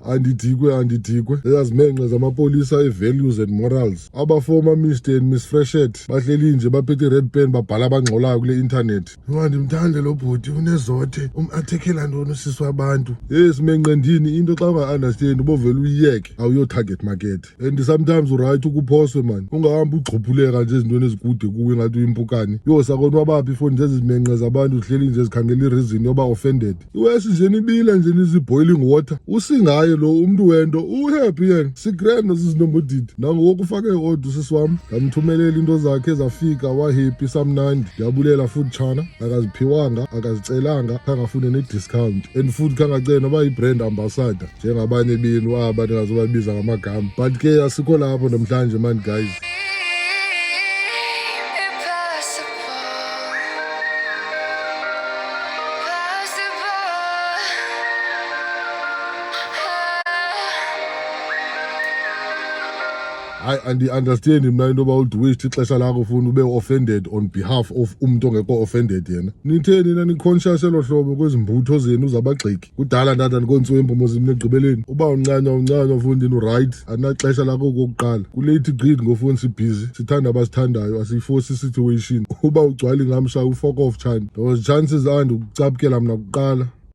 Andidikwe eyazimenxe zamapolisa e-values and morals. Abafoma Mr and Ms Freshet bahleli nje baphethe red pen babhala abangxolayo kule internet. Ndimthande lo bhuti unezothe athekela ntoni usisi wabantu. Simenxe ndini into xa unga-understand ubovele uyiyeke awuyo-target market. And sometimes uright ukuphoswe man ungahambi ugxophuleka nje ezintweni ezikude kuwe ngathi uyimpukane. Sakonwabaphi ifoni nje ezimenxe zabantu uhleli nje zikhangela i-reason yoba offended. Iwesi nje nibila nje nizi-boiling water usingaye lo umntu wento uhappy yena sigrand zizinombodidi nangoku ufake i-order usisi wami ngamthumelela into zakhe zafika wahappy samnandi. Ndiyabulela futhi chana akaziphiwanga akazicelanga khangafune ne-discount and futhi khangacela noba yi-brand ambassador njengabanye benu aba ndingazobabiza ngamagama but ke asikho lapho namhlanje man guys. Andi-understand mna into yoba uliwaste ixesha lakho ufuna ube offended on behalf of umuntu ongekho offended yena. Nitheni na ni-conscious elo hlobo kwezi mbutho zenu zabagxeki kudala ndada ndikontswempu mozimni ekugqibeleni uba uncanywa fundini uright andinaxesha lakho kokuqala kulate grid ngofuni sibhizi sithanda abasithandayo asiyiforce situation uba ugcwali ngamsha ufuck off chani those chances andi ukucaphukela mna kuqala.